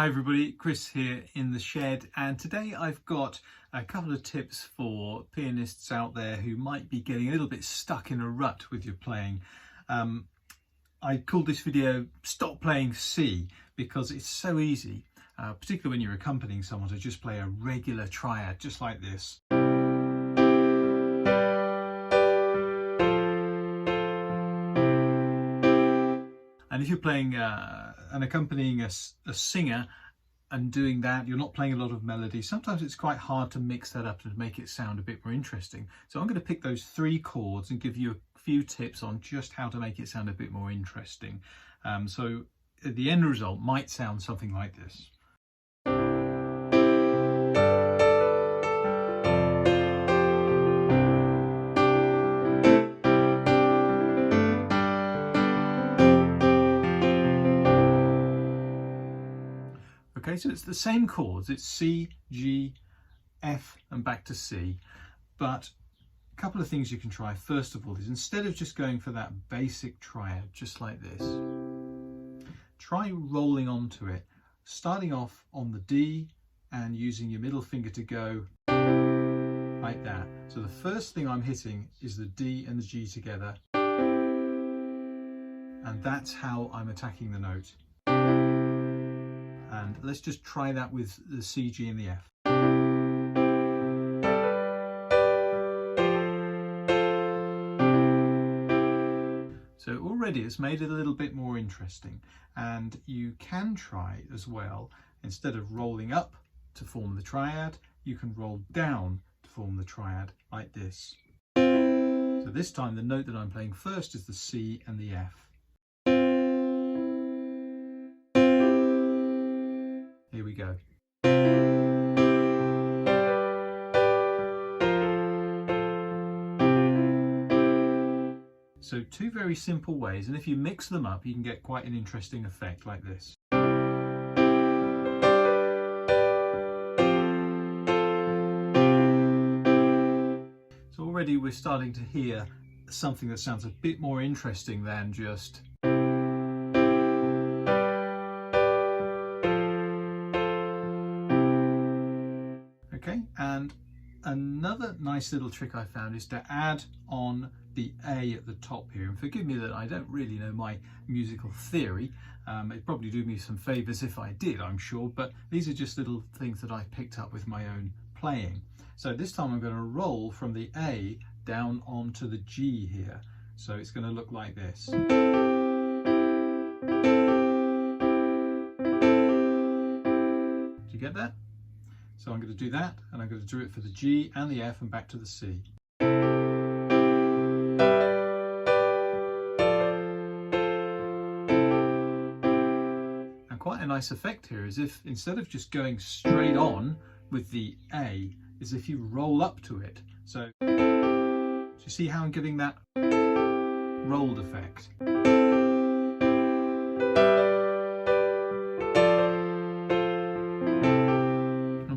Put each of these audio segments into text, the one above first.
Hi everybody, Chris here in the shed, and today I've got a couple of tips for pianists out there who might be getting a little bit stuck in a rut with your playing. I called this video Stop Playing C because it's so easy, particularly when you're accompanying someone, to just play a regular triad just like this. And if you're playing and accompanying a singer and doing that, you're not playing a lot of melody. Sometimes it's quite hard to mix that up and make it sound a bit more interesting. So I'm going to pick those three chords and give you a few tips on just how to make it sound a bit more interesting. So the end result might sound something like this. Okay, so it's the same chords, it's C, G, F and back to C, but a couple of things you can try. First of all is, instead of just going for that basic triad just like this, try rolling onto it, starting off on the D and using your middle finger to go like that. So the first thing I'm hitting is the D and the G together, and that's how I'm attacking the note. And let's just try that with the C, G and the F. So already it's made it a little bit more interesting, and you can try as well, instead of rolling up to form the triad, you can roll down to form the triad like this. So this time the note that I'm playing first is the C and the F. Here we go. So two very simple ways, and if you mix them up you can get quite an interesting effect like this. So already we're starting to hear something that sounds a bit more interesting than just okay. And another nice little trick I found is to add on the A at the top here, and forgive me that I don't really know my musical theory. It'd probably do me some favours if I did, I'm sure, but these are just little things that I picked up with my own playing. So this time I'm going to roll from the A down onto the G here, so it's going to look like this. Do you get that? So I'm going to do that, and I'm going to do it for the G and the F and back to the C. And quite a nice effect here is if, instead of just going straight on with the A, is if you roll up to it. So do you see how I'm getting that rolled effect?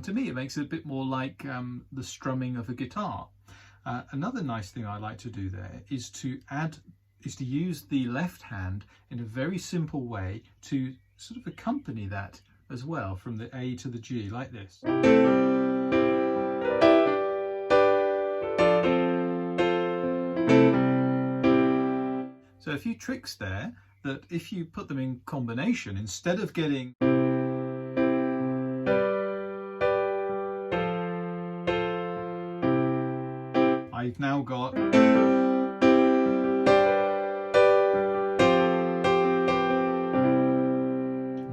To me it makes it a bit more like the strumming of a guitar. Another nice thing I like to do there is to use the left hand in a very simple way to sort of accompany that as well, from the A to the G like this. So a few tricks there that if you put them in combination, instead of getting I've now got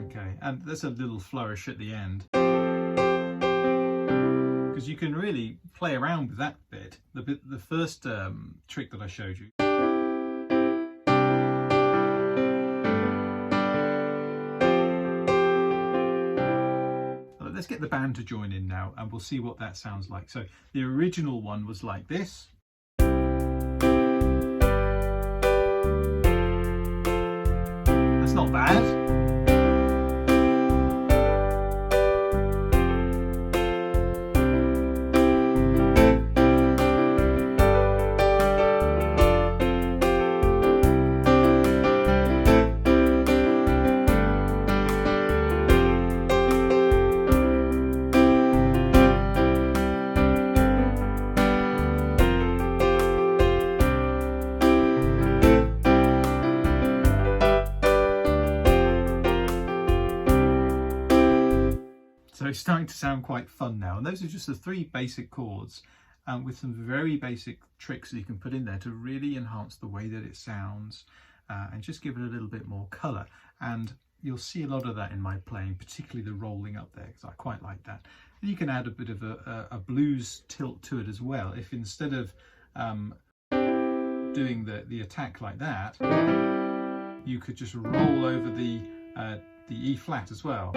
okay, and there's a little flourish at the end, because you can really play around with that bit. The first trick that I showed you. Let's get the band to join in now and we'll see what that sounds like. So the original one was like this. That's not bad. it's starting to sound quite fun now. And those are just the 3 basic chords with some very basic tricks that you can put in there to really enhance the way that it sounds and just give it a little bit more colour. And you'll see a lot of that in my playing, particularly the rolling up there, because I quite like that. And you can add a bit of a blues tilt to it as well. If instead of doing the attack like that, you could just roll over the E flat as well.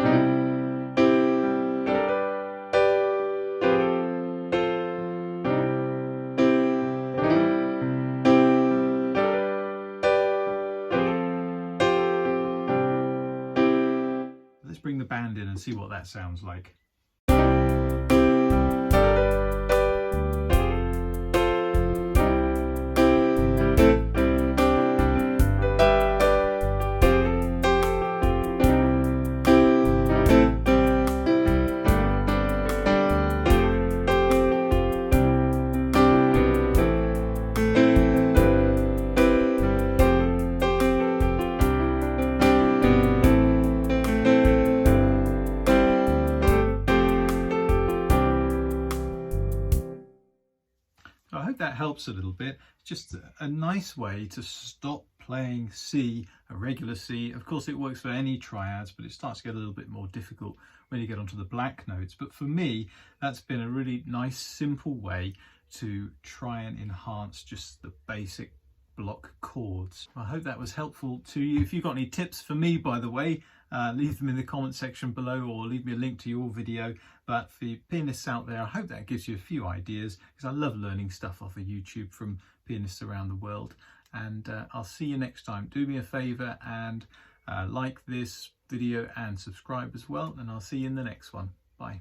Let's bring the band in and see what that sounds like. I hope that helps a little bit. Just a nice way to stop playing C, a regular C. Of course it works for any triads, but it starts to get a little bit more difficult when you get onto the black notes. But for me, that's been a really nice, simple way to try and enhance just the basic block chords. I hope that was helpful to you. If you've got any tips for me, by the way, leave them in the comment section below or leave me a link to your video. But for you pianists out there, I hope that gives you a few ideas, because I love learning stuff off of YouTube from pianists around the world. And I'll see you next time. Do me a favour and like this video and subscribe as well, and I'll see you in the next one. Bye.